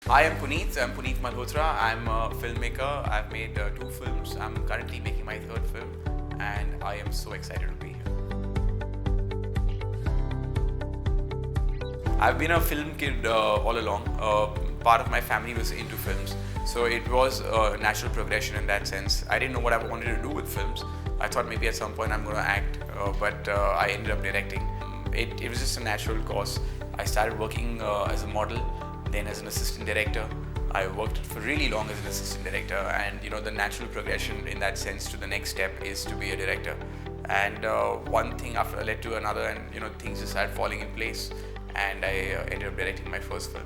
Hi, I'm Punit Malhotra. I'm a filmmaker. I've made 2 films. I'm currently making my 3rd film, and I am so excited to be here. I've been a film kid all along. Part of my family was into films, so it was a natural progression in that sense. I didn't know what I wanted to do with films. I thought maybe at some point I'm going to act, but I ended up directing. It was just a natural course. I started working as a model, then as an assistant director. I worked for really long as an assistant director, and the natural progression in that sense to the next step is to be a director. And one thing after led to another, and things just started falling in place, and I ended up directing my first film.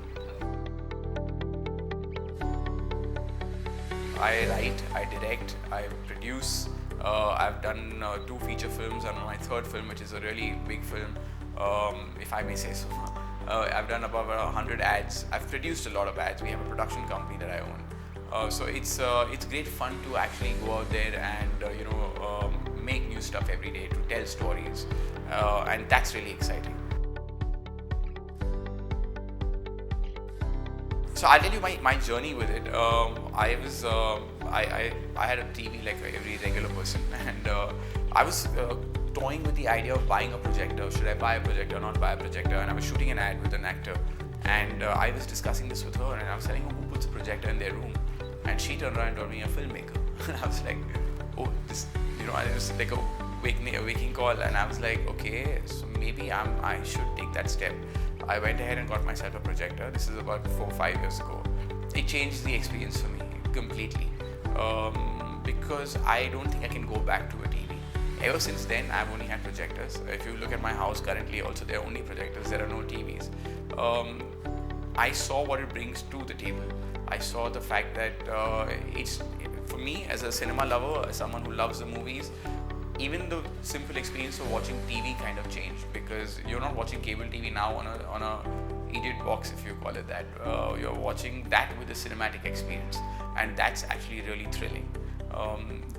I write, I direct, I produce. I've done 2 feature films. I'm on my 3rd film, which is a really big film, if I may say so. I've done above 100 ads. I've produced a lot of ads. We have a production company that I own. So it's great fun to actually go out there and make new stuff every day, to tell stories, and that's really exciting. So I'll tell you my journey with it. I had a TV like every regular person, and I was toying with the idea of buying a projector. Should I buy a projector or not buy a projector? And I was shooting an ad with an actor, and I was discussing this with her, and I was telling her who puts a projector in their room, and she turned around and told me a filmmaker. And I was like, oh, this, and it was like a waking call, and I was like, okay, so maybe I should take that step. I went ahead and got myself a projector. This is about 4 or 5 years ago. It changed the experience for me completely, because I don't think I can go back to a TV. Ever since then, I've only had projectors. If you look at my house currently, also there are only projectors. There are no TVs. I saw what it brings to the table. I saw the fact that it's, for me as a cinema lover, as someone who loves the movies, even the simple experience of watching TV kind of changed, because you're not watching cable TV now on a idiot box, if you call it that. You're watching that with a cinematic experience, and that's actually really thrilling.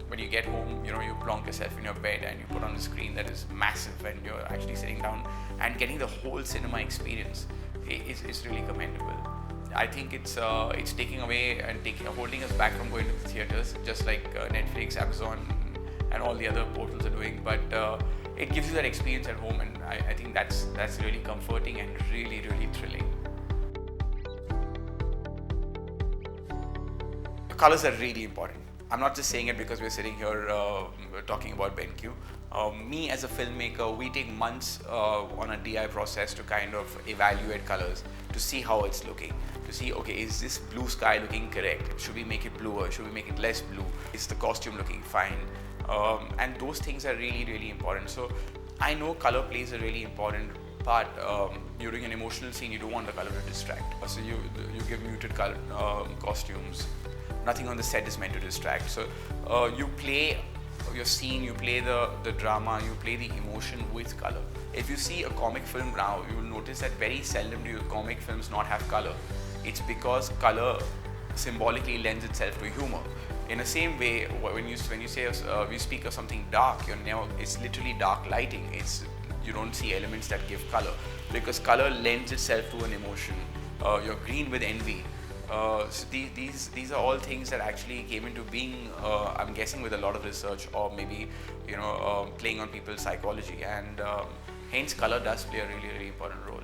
When you get home, you plonk yourself in your bed and you put on a screen that is massive, and you're actually sitting down and getting the whole cinema experience. It's really commendable. I think it's taking away and holding us back from going to the theaters, just like Netflix, Amazon, and all the other portals are doing. But it gives you that experience at home, and I think that's really comforting and really, really thrilling. The colors are really important. I'm not just saying it because we're sitting here talking about BenQ. Me as a filmmaker, we take months on a DI process to kind of evaluate colors, to see how it's looking, to see, okay, is this blue sky looking correct? Should we make it bluer? Should we make it less blue? Is the costume looking fine? And those things are really, really important. So I know color plays a really important part. During an emotional scene, you don't want the color to distract. So you give muted color costumes. Nothing on the set is meant to distract. So you play your scene, you play the drama, you play the emotion with color. If you see a comic film now, you will notice that very seldom do comic films not have color. It's because color symbolically lends itself to humor. In the same way, when you say we speak of something dark, it's literally dark lighting. You don't see elements that give color, because color lends itself to an emotion. You're green with envy. So these are all things that actually came into being, I'm guessing, with a lot of research, or maybe playing on people's psychology, and hence color does play a really, really important role.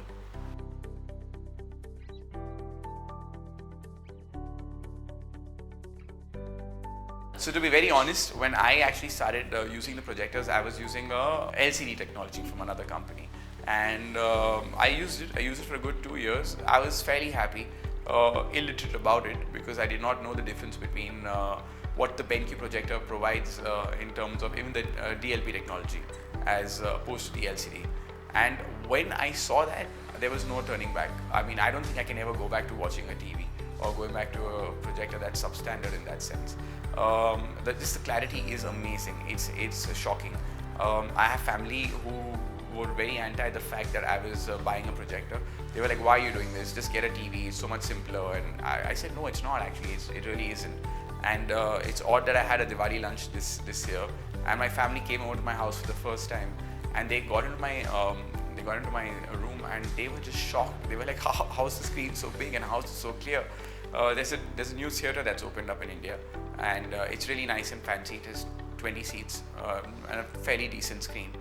So to be very honest, when I actually started using the projectors, I was using LCD technology from another company, and I used it for a good 2 years. I was fairly happy, illiterate about it, because I did not know the difference between what the BenQ projector provides in terms of even the DLP technology as opposed to the LCD. And when I saw that, there was no turning back. I mean, I don't think I can ever go back to watching a TV or going back to a projector that's substandard in that sense. Just the clarity is amazing. It's shocking. I have family who were very anti the fact that I was buying a projector. They were like, why are you doing this? Just get a TV, it's so much simpler. And I said, no, it's not actually, it really isn't. And it's odd that I had a Diwali lunch this year, and my family came over to my house for the first time, and they got into my room, and they were just shocked. They were like, how's the screen so big and how's it so clear? there's a new theater that's opened up in India, and it's really nice and fancy. It has 20 seats and a fairly decent screen,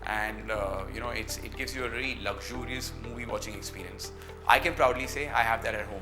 and it gives you a really luxurious movie watching experience. I can proudly say I have that at home.